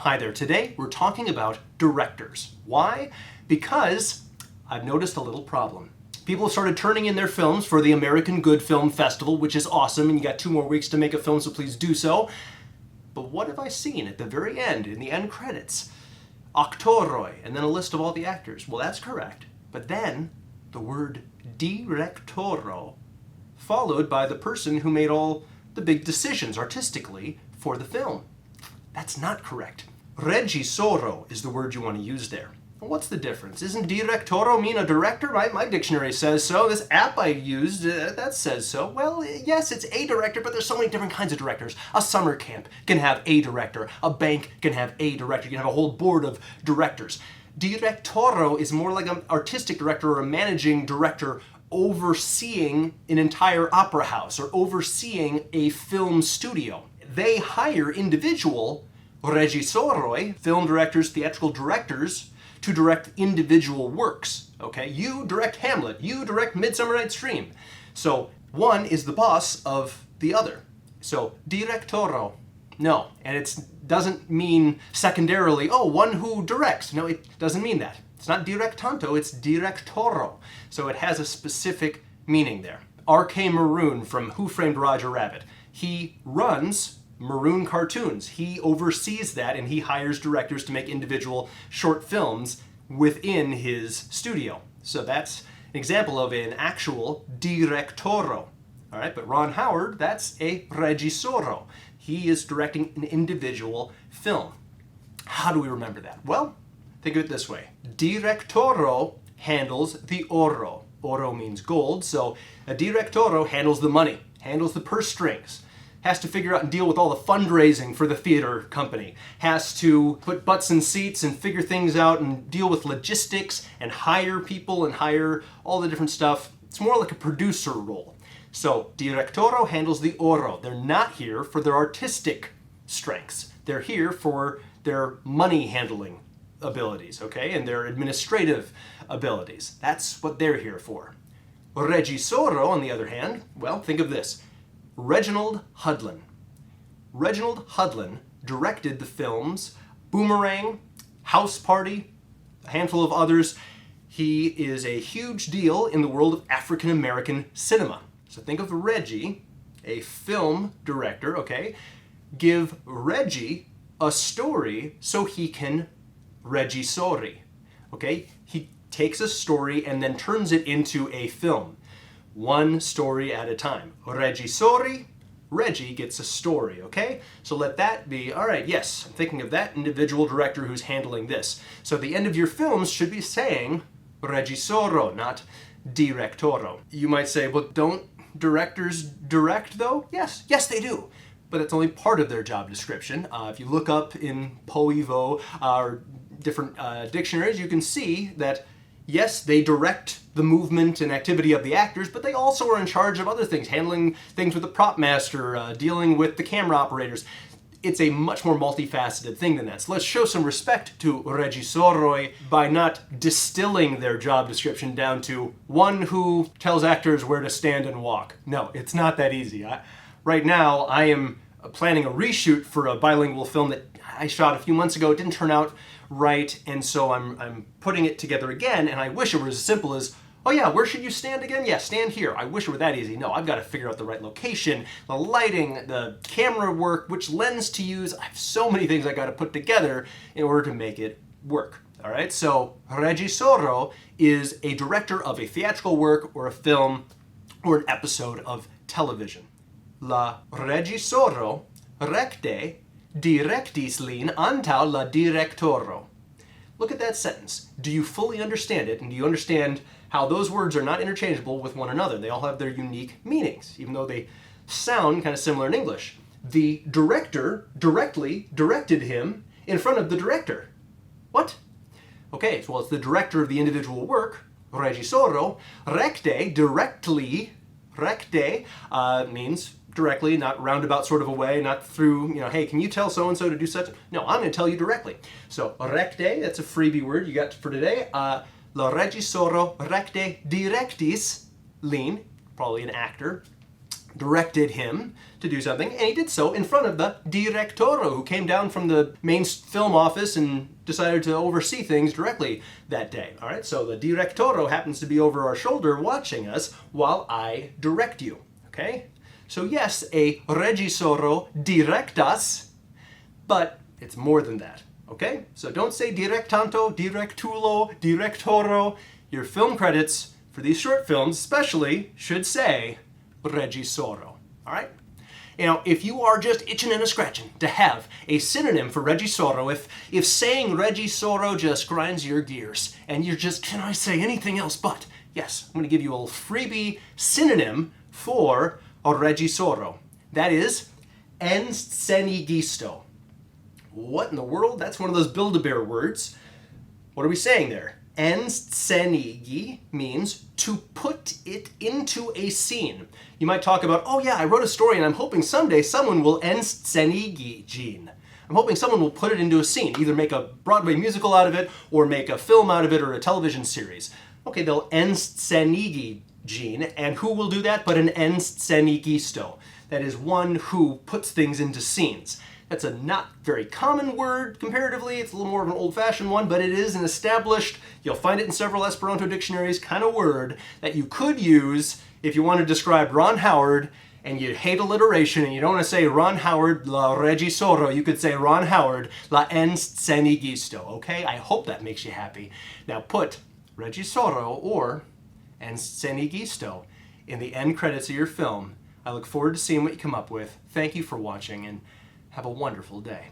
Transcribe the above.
Hi there, today we're talking about directors. Why? Because I've noticed a little problem. People have started turning in their films for the American Good Film Festival, which is awesome, and you got 2 more weeks to make a film, so please do so. But what have I seen at the very end, in the end credits? Aktoroj, and then a list of all the actors. Well, that's correct. But then, the word Direktoro, followed by the person who made all the big decisions artistically for the film. That's not correct. Reggie Soro is the word you want to use there. Well, what's the difference? Isn't Direktoro mean a director? My dictionary says so. This app I used, that says so. Well, yes, it's a director, but there's so many different kinds of directors. A summer camp can have a director. A bank can have a director. You can have a whole board of directors. Direktoro is more like an artistic director or a managing director overseeing an entire opera house or overseeing a film studio. They hire individual reĝisoroj, film directors, theatrical directors, to direct individual works, okay? You direct Hamlet, you direct Midsummer Night's Dream. So one is the boss of the other. So Direktoro, no. And it doesn't mean secondarily, oh, one who directs. No, it doesn't mean that. It's not directanto, it's Direktoro. So it has a specific meaning there. R.K. Maroon from Who Framed Roger Rabbit. He runs Maroon Cartoons. He oversees that and he hires directors to make individual short films within his studio. So that's an example of an actual Direktoro. All right, but Ron Howard, that's a reĝisoro. He is directing an individual film. How do we remember that? Well, think of it this way. Direktoro handles the oro. Oro means gold, so a Direktoro handles the money, handles the purse strings, has to figure out and deal with all the fundraising for the theater company, has to put butts in seats and figure things out and deal with logistics and hire people and hire all the different stuff. It's more like a producer role. So Direktoro handles the oro. They're not here for their artistic strengths. They're here for their money handling abilities, okay, and their administrative abilities. That's what they're here for. Reĝisoro, on the other hand, well, think of this. Reginald Hudlin. Reginald Hudlin directed the films Boomerang, House Party, a handful of others. He is a huge deal in the world of African American cinema. So think of Reggie, a film director, okay? Give Reggie a story so he can reĝisori, okay? He takes a story and then turns it into a film. One story at a time. Reĝisori, Reggie gets a story, okay? So let that be, all right, yes, I'm thinking of that individual director who's handling this. So at the end of your films should be saying reĝisoro, not Direktoro. You might say, well, don't directors direct though? Yes, they do. But it's only part of their job description. If you look up in Poivo or different dictionaries, you can see that yes, they direct the movement and activity of the actors, but they also are in charge of other things, handling things with the prop master, dealing with the camera operators. It's a much more multifaceted thing than that. So let's show some respect to reĝisoroj by not distilling their job description down to one who tells actors where to stand and walk. No, it's not that easy. Right now, I am planning a reshoot for a bilingual film that I shot a few months ago. It didn't turn out right, and so I'm putting it together again, and I wish it were as simple as, oh yeah, where should you stand again? Yeah, stand here. I wish it were that easy. No, I've got to figure out the right location, the lighting, the camera work, which lens to use. I have so many things I got to put together in order to make it work. All right, so reĝisoro is a director of a theatrical work or a film or an episode of television. La reĝisoro rekte direktis lin antaŭ la direktoro. Look at that sentence. Do you fully understand it, and do you understand how those words are not interchangeable with one another? They all have their unique meanings, even though they sound kind of similar in English. The director directly directed him in front of the director. What? Okay, so well, it's the director of the individual work, reĝisoro. Rekte, directly, rekte means directly, not roundabout sort of a way, not through, hey, can you tell so-and-so to do such? No, I'm going to tell you directly. So, rekte, that's a freebie word you got for today. La reĝisoro rekte direktis lin, probably an actor, directed him to do something, and he did so in front of the Direktoro, who came down from the main film office and decided to oversee things directly that day. All right, so the Direktoro happens to be over our shoulder watching us while I direct you, okay? So yes, a reĝisoro direktas, but it's more than that, okay? So don't say direktanto, direktulo, direktoro. Your film credits for these short films especially should say reĝisoro, all right? You know, if you are just itching and scratching to have a synonym for reĝisoro, if saying reĝisoro just grinds your gears and you're just, can I say anything else but? Yes, I'm going to give you a little freebie synonym for a reĝisoro. That is enscenigisto. What in the world? That's one of those Build-A-Bear words. What are we saying there? Enscenigi means to put it into a scene. You might talk about, oh yeah, I wrote a story and I'm hoping someday someone will enscenigi. I'm hoping someone will put it into a scene, either make a Broadway musical out of it, or make a film out of it, or a television series. Okay, they'll enscenigi, and who will do that but an enscenigisto? That is one who puts things into scenes. That's a not very common word comparatively. It's a little more of an old-fashioned one, but it is an established, you'll find it in several Esperanto dictionaries, kind of word that you could use if you want to describe Ron Howard and you hate alliteration and you don't want to say Ron Howard la reĝisoro, you could say Ron Howard la enscenigisto, okay? I hope that makes you happy. Now put reĝisoro or enscenigisto in the end credits of your film. I look forward to seeing what you come up with. Thank you for watching, and have a wonderful day.